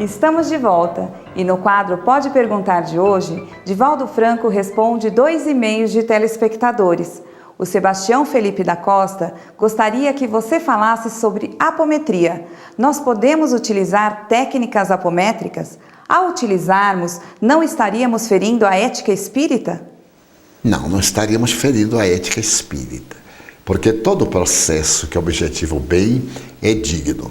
Estamos de volta e no quadro Pode Perguntar de hoje, Divaldo Franco responde 2 e-mails de telespectadores. O Sebastião Felipe da Costa gostaria que você falasse sobre apometria. Nós podemos utilizar técnicas apométricas? Ao utilizarmos, não estaríamos ferindo a ética espírita? Não estaríamos ferindo a ética espírita, porque todo processo que objetiva o bem é digno.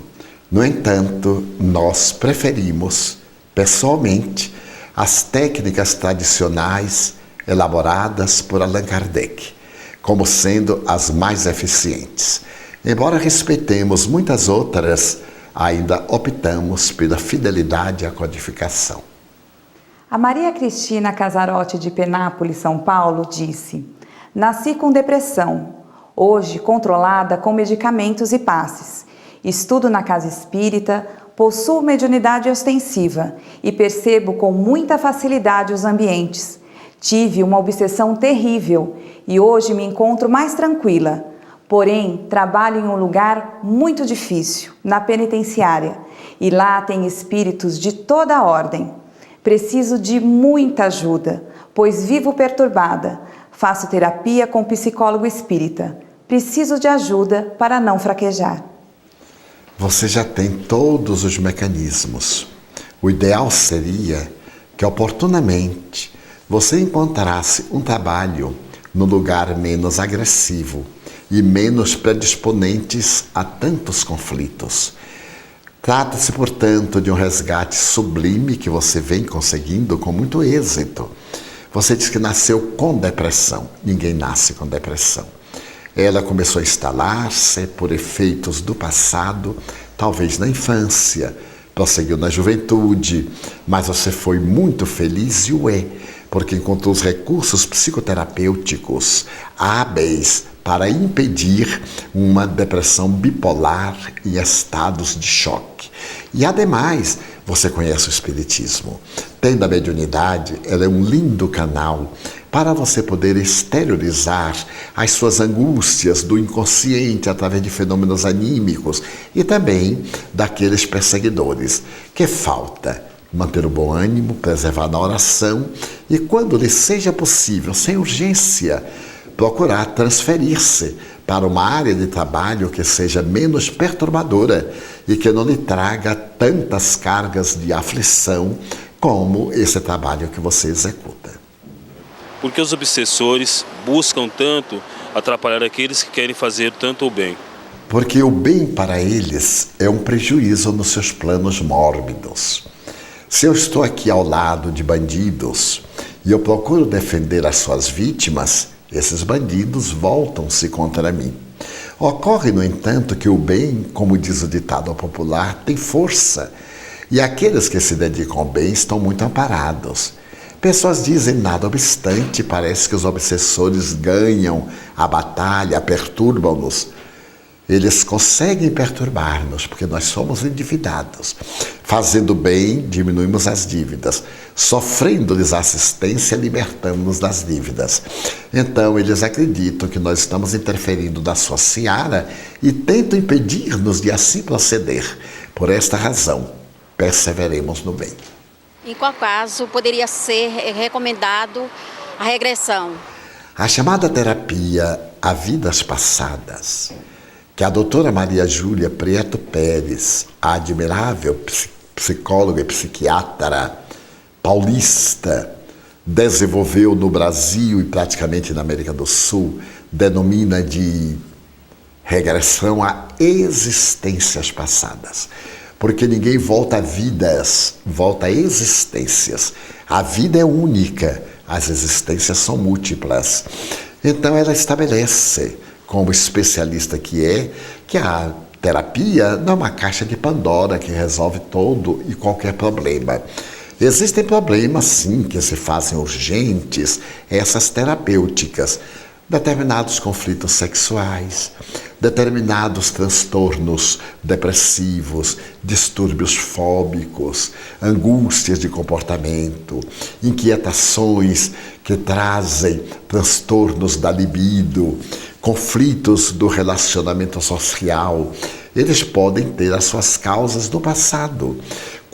No entanto, nós preferimos, pessoalmente, as técnicas tradicionais elaboradas por Allan Kardec, como sendo as mais eficientes. Embora respeitemos muitas outras, ainda optamos pela fidelidade à codificação. A Maria Cristina Casarotti de Penápolis, São Paulo, disse: nasci com depressão, hoje controlada com medicamentos e passes. Estudo na casa espírita, possuo mediunidade ostensiva e percebo com muita facilidade os ambientes. Tive uma obsessão terrível e hoje me encontro mais tranquila. Porém, trabalho em um lugar muito difícil, na penitenciária, e lá tem espíritos de toda a ordem. Preciso de muita ajuda, pois vivo perturbada. Faço terapia com psicólogo espírita. Preciso de ajuda para não fraquejar. Você já tem todos os mecanismos. O ideal seria que, oportunamente, você encontrasse um trabalho no lugar menos agressivo e menos predisponentes a tantos conflitos. Trata-se, portanto, de um resgate sublime que você vem conseguindo com muito êxito. Você diz que nasceu com depressão. Ninguém nasce com depressão. Ela começou a instalar-se por efeitos do passado, talvez na infância, prosseguiu na juventude, mas você foi muito feliz e o é, porque encontrou os recursos psicoterapêuticos hábeis para impedir uma depressão bipolar e estados de choque. E, ademais, você conhece o Espiritismo. Tendo a mediunidade, ela é um lindo canal para você poder exteriorizar as suas angústias do inconsciente através de fenômenos anímicos e também daqueles perseguidores. Que falta? Manter o bom ânimo, preservar na oração e, quando lhe seja possível, sem urgência, procurar transferir-se para uma área de trabalho que seja menos perturbadora e que não lhe traga tantas cargas de aflição como esse trabalho que você executa. Por que os obsessores buscam tanto atrapalhar aqueles que querem fazer tanto o bem? Porque o bem para eles é um prejuízo nos seus planos mórbidos. Se eu estou aqui ao lado de bandidos e eu procuro defender as suas vítimas, esses bandidos voltam-se contra mim. Ocorre, no entanto, que o bem, como diz o ditado popular, tem força. E aqueles que se dedicam ao bem estão muito amparados. Pessoas dizem, nada obstante, parece que os obsessores ganham a batalha, perturbam-nos. Eles conseguem perturbar-nos, porque nós somos endividados. Fazendo bem, diminuímos as dívidas. Sofrendo-lhes assistência, libertamos-nos das dívidas. Então, eles acreditam que nós estamos interferindo na sua seara e tentam impedir-nos de assim proceder. Por esta razão, perseveremos no bem. Em qual caso poderia ser recomendado a regressão? A chamada terapia a vidas passadas, que a doutora Maria Júlia Prieto Pérez, a admirável psicóloga e psiquiatra paulista, desenvolveu no Brasil e praticamente na América do Sul, denomina de regressão a existências passadas. Porque ninguém volta a vidas, volta a existências. A vida é única, as existências são múltiplas. Então ela estabelece, como especialista que a terapia não é uma caixa de Pandora que resolve todo e qualquer problema. Existem problemas, sim, que se fazem urgentes, essas terapêuticas. Determinados conflitos sexuais, determinados transtornos depressivos, distúrbios fóbicos, angústias de comportamento, inquietações que trazem transtornos da libido, conflitos do relacionamento social. Eles podem ter as suas causas no passado.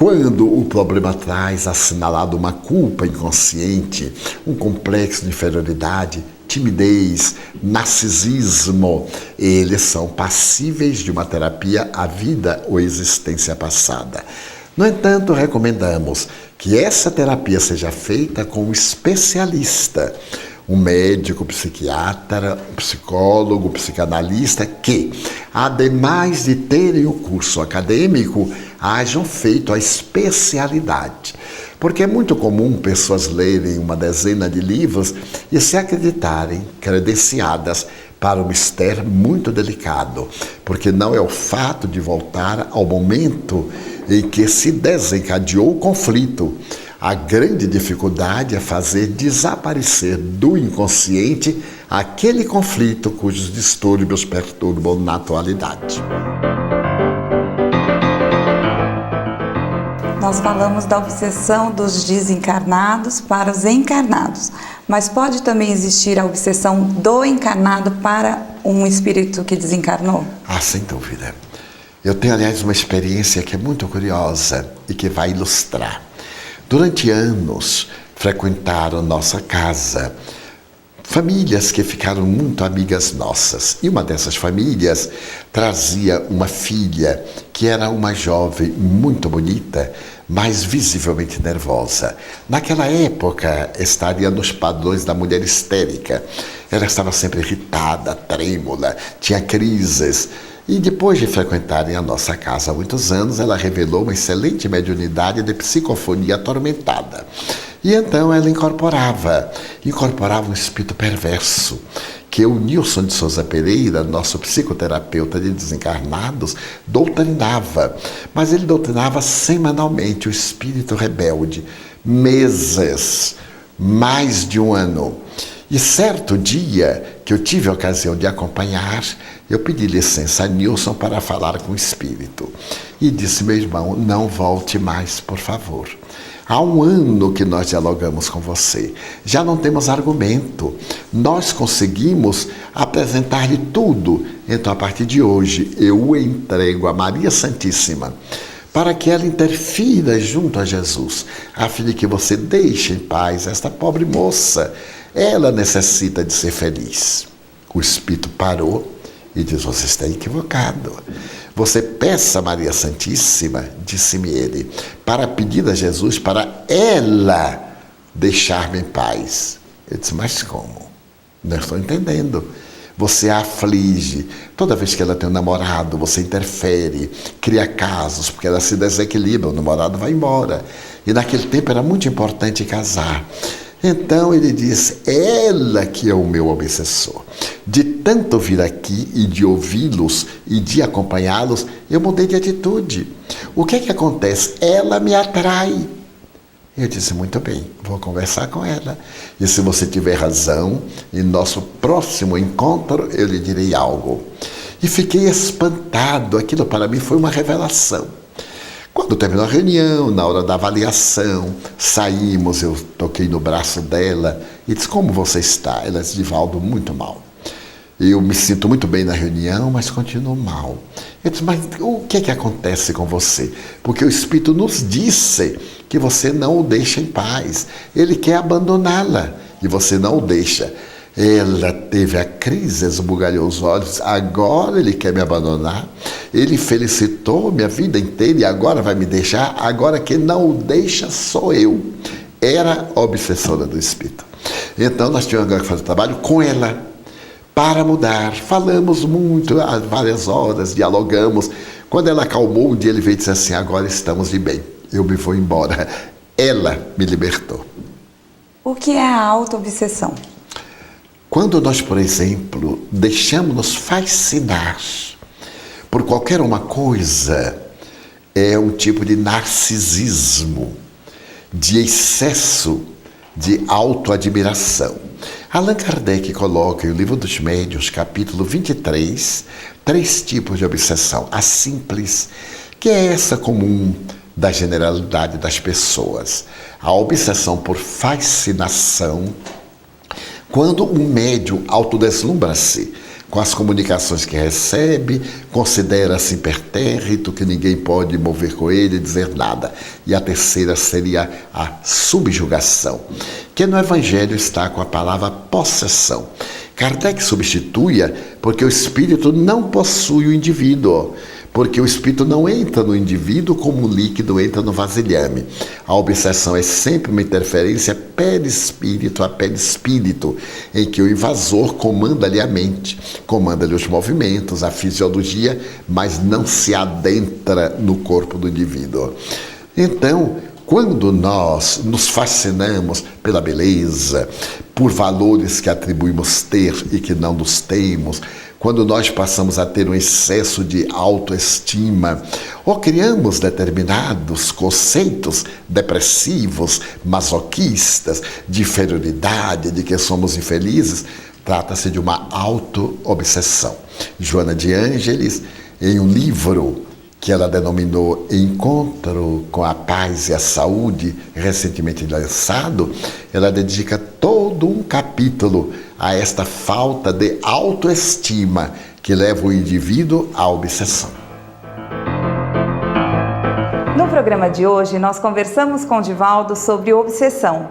Quando o problema traz assinalado uma culpa inconsciente, um complexo de inferioridade, timidez, narcisismo, eles são passíveis de uma terapia à vida ou existência passada. No entanto, recomendamos que essa terapia seja feita com um especialista, um médico, psiquiatra, um psicólogo, psicanalista, que, ademais de terem o curso acadêmico, hajam feito a especialidade. Porque é muito comum pessoas lerem uma dezena de livros e se acreditarem credenciadas para um mistério muito delicado, porque não é o fato de voltar ao momento em que se desencadeou o conflito. A grande dificuldade é fazer desaparecer do inconsciente aquele conflito cujos distúrbios perturbam na atualidade. Nós falamos da obsessão dos desencarnados para os encarnados, mas pode também existir a obsessão do encarnado para um espírito que desencarnou? Ah, sem dúvida. Eu tenho, aliás, uma experiência que é muito curiosa e que vai ilustrar. Durante anos, frequentaram nossa casa famílias que ficaram muito amigas nossas. E uma dessas famílias trazia uma filha que era uma jovem muito bonita, mas visivelmente nervosa. Naquela época, estaria nos padrões da mulher histérica. Ela estava sempre irritada, trêmula, tinha crises. E depois de frequentarem a nossa casa há muitos anos, ela revelou uma excelente mediunidade de psicofonia atormentada. E então ela incorporava um espírito perverso, que o Nilson de Souza Pereira, nosso psicoterapeuta de desencarnados, doutrinava. Mas ele doutrinava semanalmente o espírito rebelde, meses, mais de um ano. E certo dia, que eu tive a ocasião de acompanhar, eu pedi licença a Nilson para falar com o espírito. E disse: meu irmão, não volte mais, por favor. Há um ano que nós dialogamos com você. Já não temos argumento. Nós conseguimos apresentar-lhe tudo. Então, a partir de hoje, eu o entrego a Maria Santíssima, para que ela interfira junto a Jesus, a fim de que você deixe em paz esta pobre moça. Ela necessita de ser feliz. O espírito parou e disse: você está equivocado. Você peça a Maria Santíssima, disse-me ele, para pedir a Jesus para ela deixar-me em paz. Eu disse: mas como? Não estou entendendo. Você a aflige. Toda vez que ela tem um namorado, você interfere, cria casos, porque ela se desequilibra, o namorado vai embora. E naquele tempo era muito importante casar. Então ele disse: ela que é o meu obsessor. De tanto vir aqui e de ouvi-los e de acompanhá-los, eu mudei de atitude. O que é que acontece? Ela me atrai. Eu disse: muito bem, vou conversar com ela. E se você tiver razão, em nosso próximo encontro eu lhe direi algo. E fiquei espantado, aquilo para mim foi uma revelação. Quando terminou a reunião, na hora da avaliação, saímos, eu toquei no braço dela e disse: como você está? Ela disse: Divaldo, muito mal. Eu me sinto muito bem na reunião, mas continuo mal. Eu disse: mas o que é que acontece com você? Porque o Espírito nos disse que você não o deixa em paz. Ele quer abandoná-la e você não o deixa. Ela teve a crise, esbugalhou os olhos: agora ele quer me abandonar? Ele felicitou minha vida inteira e agora vai me deixar? Agora quem não o deixa sou eu. Era a obsessora do espírito. Então nós tivemos agora que fazer trabalho com ela para mudar. Falamos muito, várias horas, dialogamos. Quando ela acalmou, um dia ele veio e disse assim: agora estamos de bem, eu me vou embora. Ela me libertou. O que é a auto-obsessão? Quando nós, por exemplo, deixamos-nos fascinar por qualquer uma coisa, é um tipo de narcisismo, de excesso de autoadmiração. Allan Kardec coloca em O Livro dos Médiuns, capítulo 23, 3 tipos de obsessão. A simples, que é essa comum da generalidade das pessoas. A obsessão por fascinação, quando um médium autodeslumbra-se com as comunicações que recebe, considera-se impertérrito, que ninguém pode mover com ele e dizer nada. E a terceira seria a subjugação, que no Evangelho está com a palavra possessão. Kardec substitui-a porque o espírito não possui o indivíduo, porque o espírito não entra no indivíduo como o líquido entra no vasilhame. A obsessão é sempre uma interferência perispírito a perispírito, em que o invasor comanda-lhe a mente, comanda-lhe os movimentos, a fisiologia, mas não se adentra no corpo do indivíduo. Então, quando nós nos fascinamos pela beleza, por valores que atribuímos ter e que não nos temos, quando nós passamos a ter um excesso de autoestima, ou criamos determinados conceitos depressivos, masoquistas, de inferioridade, de que somos infelizes, trata-se de uma auto-obsessão. Joana de Ângeles, em um livro que ela denominou Encontro com a Paz e a Saúde, recentemente lançado, ela dedica todo um capítulo a esta falta de autoestima que leva o indivíduo à obsessão. No programa de hoje, nós conversamos com Divaldo sobre obsessão.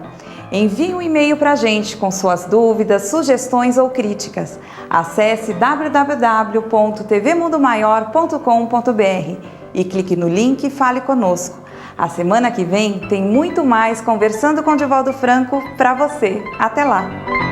Envie um e-mail para a gente com suas dúvidas, sugestões ou críticas. Acesse www.tvmundomaior.com.br e clique no link e fale conosco. A semana que vem tem muito mais Conversando com Divaldo Franco para você. Até lá!